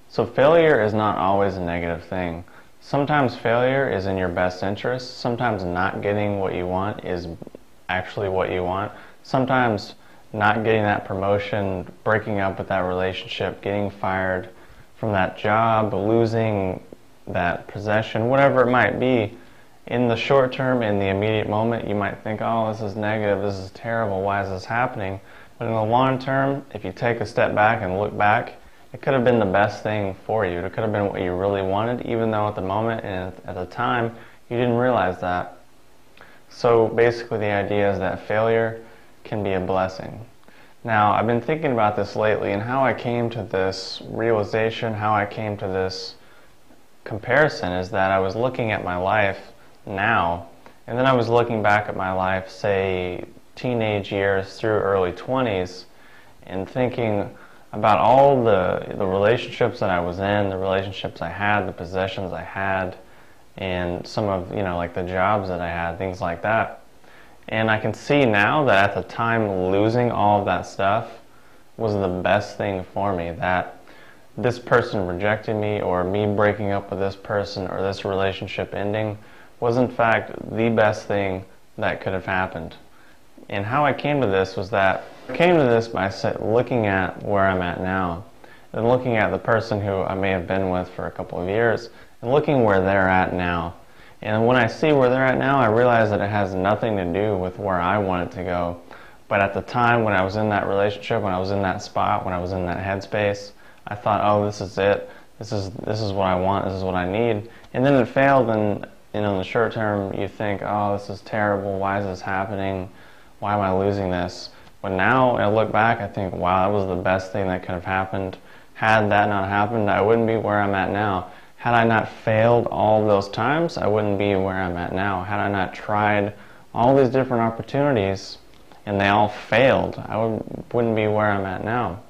So failure is not always a negative thing. Sometimes failure is in your best interest. Sometimes not getting what you want is actually what you want. Sometimes not getting that promotion, breaking up with that relationship, getting fired from that job, losing that possession, whatever it might be, in the short term, in the immediate moment, you might think, oh, this is negative, this is terrible, why is this happening? But in the long term, if you take a step back and look back, it could have been the best thing for you. It could have been what you really wanted, even though at the moment and at the time, you didn't realize that. So basically the idea is that failure can be a blessing. Now, I've been thinking about this lately and how I came to this realization, how I came to this comparison is that I was looking at my life now, and then I was looking back at my life, say, teenage years through early 20s, and thinking about all the relationships that I was in, the relationships I had, the possessions I had, and some of, like the jobs that I had, things like that. And I can see now that at the time losing all of that stuff was the best thing for me, that this person rejecting me or me breaking up with this person or this relationship ending was in fact the best thing that could have happened. And how I came to this was that I came to this by looking at where I'm at now and looking at the person who I may have been with for a couple of years and looking where they're at now. And when I see where they're at now, I realize that it has nothing to do with where I wanted to go. But at the time when I was in that relationship, when I was in that spot, when I was in that headspace, I thought, oh, this is it. This is what I want. This is what I need. And then it failed, and in the short term, you think, oh, this is terrible. Why is this happening? Why am I losing this? But now, when I look back, I think, wow, that was the best thing that could have happened. Had that not happened, I wouldn't be where I'm at now. Had I not failed all of those times, I wouldn't be where I'm at now. Had I not tried all these different opportunities and they all failed, I wouldn't be where I'm at now.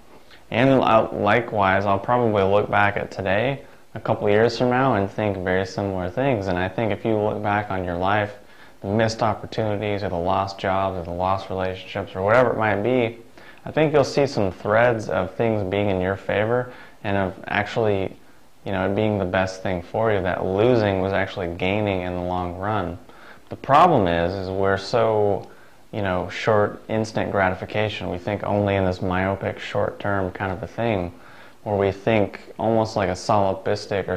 And likewise, I'll probably look back at today, a couple years from now, and think very similar things. And I think if you look back on your life, the missed opportunities or the lost jobs or the lost relationships or whatever it might be, I think you'll see some threads of things being in your favor and of actually it being the best thing for you, that losing was actually gaining in the long run. The problem is we're so, short, instant gratification. We think only in this myopic, short-term kind of a thing, where we think almost like a solipsistic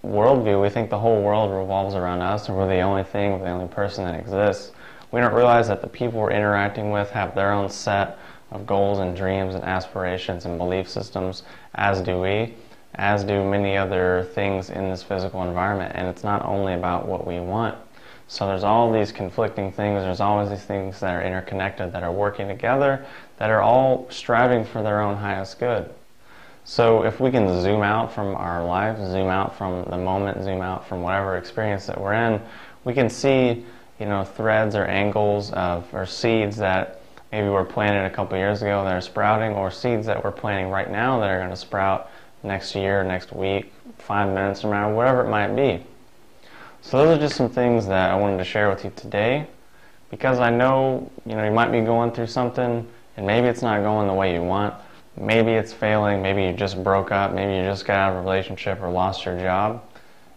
worldview. We think the whole world revolves around us, and we're the only thing, we're the only person that exists. We don't realize that the people we're interacting with have their own set of goals and dreams and aspirations and belief systems, as do we, as do many other things in this physical environment. And it's not only about what we want. So there's all these conflicting things, there's always these things that are interconnected, that are working together, that are all striving for their own highest good. So if we can zoom out from our lives, zoom out from the moment, zoom out from whatever experience that we're in, we can see threads or angles or seeds that maybe were planted a couple years ago that are sprouting, or seeds that we're planting right now that are going to sprout next year, next week, 5 minutes from now, whatever it might be. So those are just some things that I wanted to share with you today, because I know you might be going through something and maybe it's not going the way you want. Maybe it's failing, maybe you just broke up, maybe you just got out of a relationship or lost your job.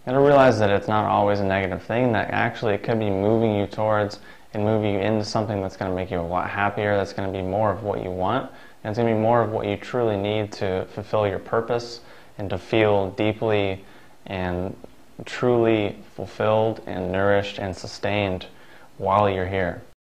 You got to realize that it's not always a negative thing, that actually it could be moving you towards and moving you into something that's going to make you a lot happier, that's going to be more of what you want, and it's going to be more of what you truly need to fulfill your purpose and to feel deeply and truly fulfilled and nourished and sustained while you're here.